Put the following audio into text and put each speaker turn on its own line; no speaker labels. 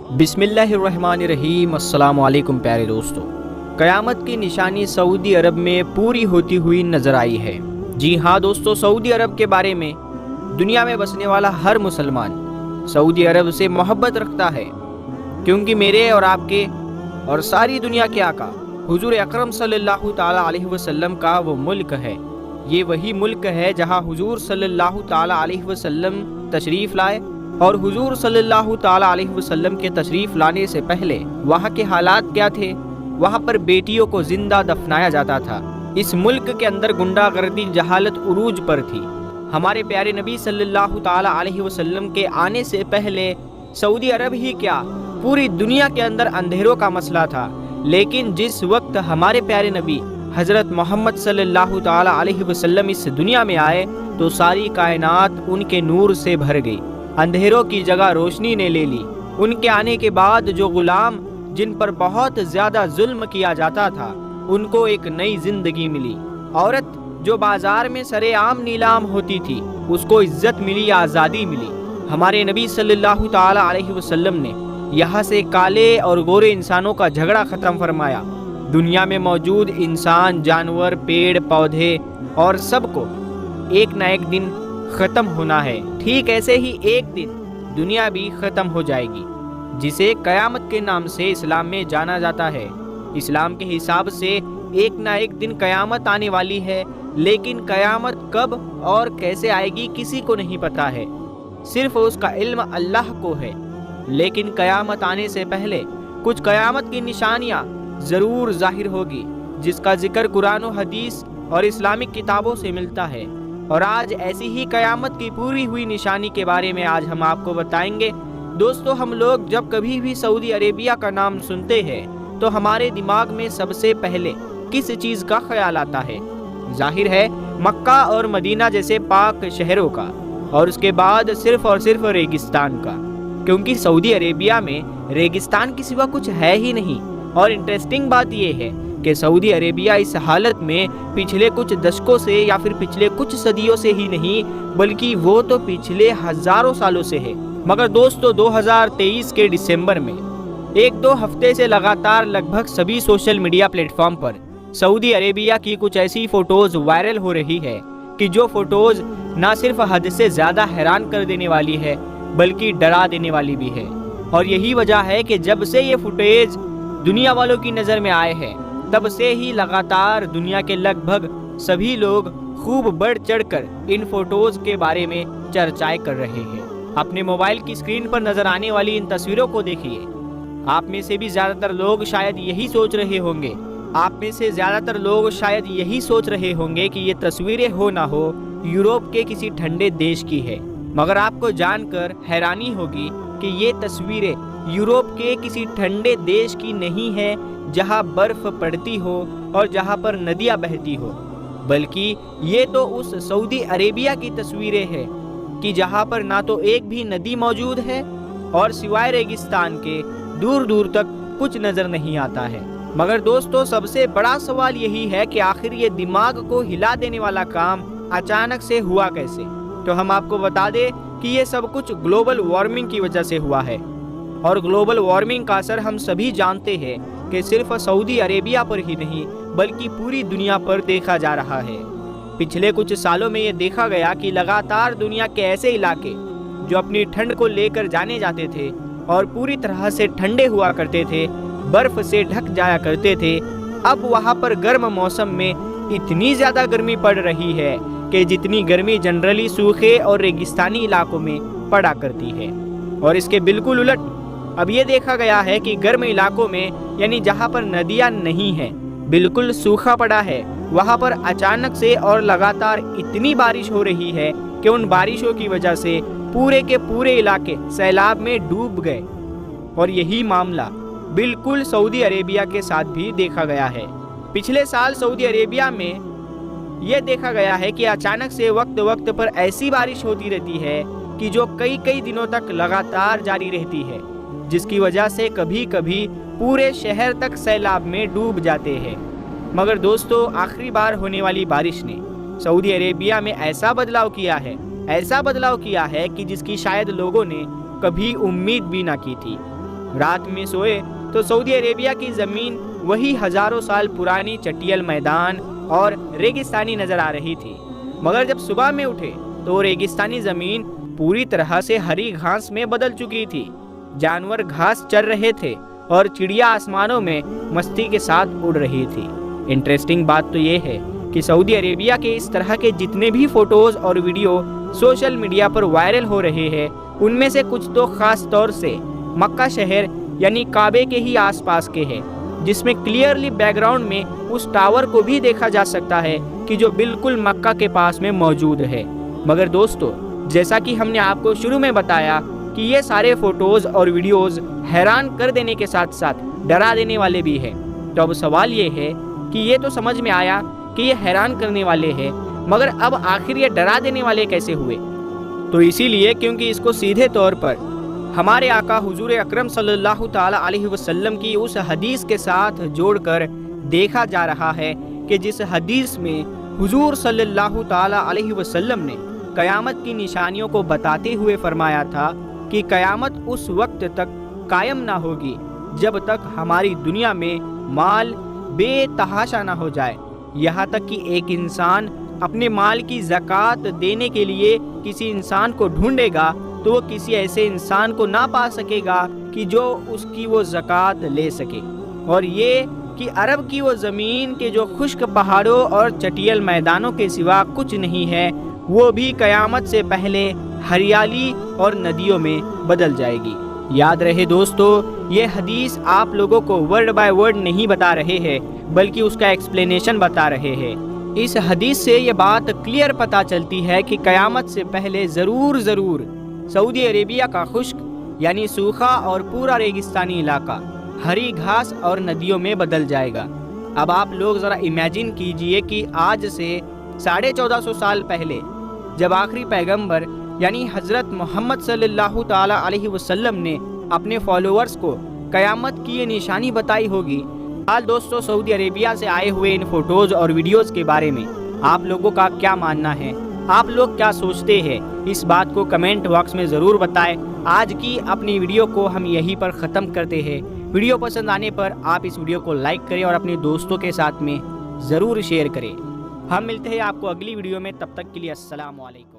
بسم اللہ الرحمن الرحیم۔ السلام علیکم پیارے دوستو۔ قیامت کی نشانی سعودی عرب میں پوری ہوتی ہوئی نظر آئی ہے۔ جی ہاں دوستو، سعودی عرب کے بارے میں دنیا میں بسنے والا ہر مسلمان سعودی عرب سے محبت رکھتا ہے، کیونکہ میرے اور آپ کے اور ساری دنیا کے آقا حضور اکرم صلی اللہ تعالیٰ علیہ وسلم کا وہ ملک ہے۔ یہ وہی ملک ہے جہاں حضور صلی اللہ تعالیٰ علیہ وسلم تشریف لائے، اور حضور صلی اللہ تعالیٰ علیہ وسلم کے تشریف لانے سے پہلے وہاں کے حالات کیا تھے؟ وہاں پر بیٹیوں کو زندہ دفنایا جاتا تھا۔ اس ملک کے اندر گنڈا گردی، جہالت عروج پر تھی۔ ہمارے پیارے نبی صلی اللہ تعالیٰ علیہ وسلم کے آنے سے پہلے سعودی عرب ہی کیا، پوری دنیا کے اندر اندھیروں کا مسئلہ تھا۔ لیکن جس وقت ہمارے پیارے نبی حضرت محمد صلی اللہ تعالیٰ علیہ وسلم اس دنیا میں آئے تو ساری کائنات ان کے نور سے بھر گئی، اندھیروں کی جگہ روشنی نے لے لی۔ ان کے آنے کے بعد جو غلام جن پر بہت زیادہ ظلم کیا جاتا تھا، ان کو ایک نئی زندگی ملی۔ عورت جو بازار میں سرے عام نیلام ہوتی تھی، اس کو عزت ملی، آزادی ملی۔ ہمارے نبی صلی اللہ تعالیٰ علیہ وسلم نے یہاں سے کالے اور گورے انسانوں کا جھگڑا ختم فرمایا۔ دنیا میں موجود انسان، جانور، پیڑ پودے اور سب کو ایک نہ ایک دن ختم ہونا ہے۔ ٹھیک ایسے ہی ایک دن دنیا بھی ختم ہو جائے گی، جسے قیامت کے نام سے اسلام میں جانا جاتا ہے۔ اسلام کے حساب سے ایک نہ ایک دن قیامت آنے والی ہے، لیکن قیامت کب اور کیسے آئے گی کسی کو نہیں پتا ہے، صرف اس کا علم اللہ کو ہے۔ لیکن قیامت آنے سے پہلے کچھ قیامت کی نشانیاں ضرور ظاہر ہوگی، جس کا ذکر قرآن و حدیث اور اسلامک کتابوں سے ملتا ہے۔ اور آج ایسی ہی قیامت کی پوری ہوئی نشانی کے بارے میں آج ہم آپ کو بتائیں گے۔ دوستو، ہم لوگ جب کبھی بھی سعودی عربیہ کا نام سنتے ہیں تو ہمارے دماغ میں سب سے پہلے کس چیز کا خیال آتا ہے؟ ظاہر ہے مکہ اور مدینہ جیسے پاک شہروں کا، اور اس کے بعد صرف اور صرف ریگستان کا، کیونکہ سعودی عربیہ میں ریگستان کے سوا کچھ ہے ہی نہیں۔ اور انٹرسٹنگ بات یہ ہے کہ سعودی عربیہ اس حالت میں پچھلے کچھ دشکوں سے یا پھر پچھلے کچھ صدیوں سے ہی نہیں، بلکہ وہ تو پچھلے ہزاروں سالوں سے ہے۔ مگر دوستو، 2023 کے دسمبر میں ایک دو ہفتے سے لگاتار لگ بھگ سبھی سوشل میڈیا پلیٹ فارم پر سعودی عربیہ کی کچھ ایسی فوٹوز وائرل ہو رہی ہے کہ جو فوٹوز نہ صرف حد سے زیادہ حیران کر دینے والی ہے، بلکہ ڈرا دینے والی بھی ہے۔ اور یہی وجہ ہے کہ جب سے یہ فوٹیج دنیا والوں کی نظر میں آئے ہیں، تب سے ہی لگاتار دنیا کے لگ بھگ سبھی لوگ خوب بڑھ چڑھ کر ان فوٹوز کے بارے میں چرچائیں کر رہے ہیں۔ اپنے موبائل کی اسکرین پر نظر آنے والی ان تصویروں کو دیکھیے۔ آپ میں سے بھی زیادہ تر لوگ شاید یہی سوچ رہے ہوں گے کہ یہ تصویریں ہو نہ ہو یورپ کے کسی ٹھنڈے دیش کی ہے۔ مگر آپ کو جان کر حیرانی ہوگی کہ یہ تصویریں یورپ کے کسی ٹھنڈے دیش کی نہیں ہے جہاں برف پڑتی ہو اور جہاں پر ندیاں بہتی ہو، بلکہ یہ تو اس سعودی عربیہ کی تصویریں ہیں کہ جہاں پر نہ تو ایک بھی ندی موجود ہے اور سوائے ریگستان کے دور دور تک کچھ نظر نہیں آتا ہے۔ مگر دوستو، سب سے بڑا سوال یہی ہے کہ آخر یہ دماغ کو ہلا دینے والا کام اچانک سے ہوا کیسے؟ تو ہم آپ کو بتا دیں کہ یہ سب کچھ گلوبل وارمنگ کی وجہ سے ہوا ہے، اور گلوبل وارمنگ کا اثر ہم سبھی جانتے ہیں کہ صرف سعودی عربیہ پر ہی نہیں بلکہ پوری دنیا پر دیکھا جا رہا ہے۔ پچھلے کچھ سالوں میں یہ دیکھا گیا کہ لگاتار دنیا کے ایسے علاقے جو اپنی ٹھنڈ کو لے کر جانے جاتے تھے اور پوری طرح سے ٹھنڈے ہوا کرتے تھے، برف سے ڈھک جایا کرتے تھے، اب وہاں پر گرم موسم میں اتنی زیادہ گرمی پڑ رہی ہے کہ جتنی گرمی جنرلی سوکھے اور ریگستانی علاقوں میں پڑا کرتی ہے۔ اور اس کے بالکل الٹ اب یہ دیکھا گیا ہے کہ گرم علاقوں میں، یعنی جہاں پر ندیاں نہیں ہیں، بالکل سوکھا پڑا ہے، وہاں پر اچانک سے اور لگاتار اتنی بارش ہو رہی ہے کہ ان بارشوں کی وجہ سے پورے کے پورے علاقے سیلاب میں ڈوب گئے۔ اور یہی معاملہ بالکل سعودی عربیہ کے ساتھ بھی دیکھا گیا ہے۔ پچھلے سال سعودی عربیہ میں یہ دیکھا گیا ہے کہ اچانک سے وقت وقت پر ایسی بارش ہوتی رہتی ہے کہ جو کئی دنوں تک لگاتار جاری رہتی ہے، جس کی وجہ سے کبھی کبھی پورے شہر تک سیلاب میں ڈوب جاتے ہیں۔ مگر دوستو، آخری بار ہونے والی بارش نے سعودی عربیہ میں ایسا بدلاؤ کیا ہے کہ جس کی شاید لوگوں نے کبھی امید بھی نہ کی تھی۔ رات میں سوئے تو سعودی عربیہ کی زمین وہی ہزاروں سال پرانی چٹیل میدان اور ریگستانی نظر آ رہی تھی، مگر جب صبح میں اٹھے تو ریگستانی زمین پوری طرح سے ہری گھاس میں بدل چکی تھی۔ جانور گھاس چر رہے تھے اور چڑیا آسمانوں میں مستی کے ساتھ اڑ رہی تھی۔ انٹرسٹنگ بات تو یہ ہے کہ سعودی عربیہ کے اس طرح کے جتنے بھی فوٹوز اور ویڈیو سوشل میڈیا پر وائرل ہو رہے ہیں، ان میں سے کچھ تو خاص طور سے مکہ شہر یعنی کعبے کے ہی آس پاس کے ہیں، جس میں کلیئرلی بیک گراؤنڈ میں اس ٹاور کو بھی دیکھا جا سکتا ہے کہ جو بالکل مکہ کے پاس میں موجود ہے۔ مگر دوستو، جیسا کہ ہم نے آپ کو شروع میں بتایا کہ یہ سارے فوٹوز اور ویڈیوز حیران کر دینے کے ساتھ ساتھ ڈرا دینے والے بھی ہیں۔ تو اب سوال یہ ہے کہ یہ تو سمجھ میں آیا کہ یہ حیران کرنے والے ہیں، مگر اب آخر یہ ڈرا دینے والے کیسے ہوئے؟ تو اسی لیے کیونکہ اس کو سیدھے طور پر ہمارے آقا حضور اکرم صلی اللہ تعالی علیہ وسلم کی اس حدیث کے ساتھ جوڑ کر دیکھا جا رہا ہے کہ جس حدیث میں حضور صلی اللہ تعالی علیہ وسلم نے قیامت کی نشانیوں کو بتاتے ہوئے فرمایا تھا کہ قیامت اس وقت تک قائم نہ ہوگی جب تک ہماری دنیا میں مال بے تحاشا نہ ہو جائے، یہاں تک کہ ایک انسان اپنے مال کی زکوٰۃ دینے کے لیے کسی انسان کو ڈھونڈے گا تو وہ کسی ایسے انسان کو نہ پا سکے گا کہ جو اس کی وہ زکوٰۃ لے سکے۔ اور یہ کہ عرب کی وہ زمین کے جو خشک پہاڑوں اور چٹیل میدانوں کے سوا کچھ نہیں ہے، وہ بھی قیامت سے پہلے ہریالی اور ندیوں میں بدل جائے گی۔ یاد رہے دوستو، یہ حدیث آپ لوگوں کو ورڈ بائی ورڈ نہیں بتا رہے ہیں، بلکہ اس کا ایکسپلینیشن بتا رہے ہیں۔ اس حدیث سے یہ بات کلیئر پتہ چلتی ہے کہ قیامت سے پہلے ضرور سعودی عربیہ کا خشک یعنی سوکھا اور پورا ریگستانی علاقہ ہری گھاس اور ندیوں میں بدل جائے گا۔ اب آپ لوگ ذرا امیجن کیجئے کہ آج سے 1450 سال پہلے جب آخری پیغمبر یعنی حضرت محمد صلی اللہ تعالی علیہ وسلم نے اپنے فالوورز کو قیامت کی یہ نشانی بتائی ہوگی۔ حال دوستو، سعودی عربیہ سے آئے ہوئے ان فوٹوز اور ویڈیوز کے بارے میں آپ لوگوں کا کیا ماننا ہے؟ آپ لوگ کیا سوچتے ہیں؟ اس بات کو کمنٹ باکس میں ضرور بتائیں۔ آج کی اپنی ویڈیو کو ہم یہیں پر ختم کرتے ہیں۔ ویڈیو پسند آنے پر آپ اس ویڈیو کو لائک کریں اور اپنے دوستوں کے ساتھ میں ضرور شیئر کریں۔ ہم ملتے ہیں آپ کو اگلی ویڈیو میں، تب تک کے لیے السلام علیکم۔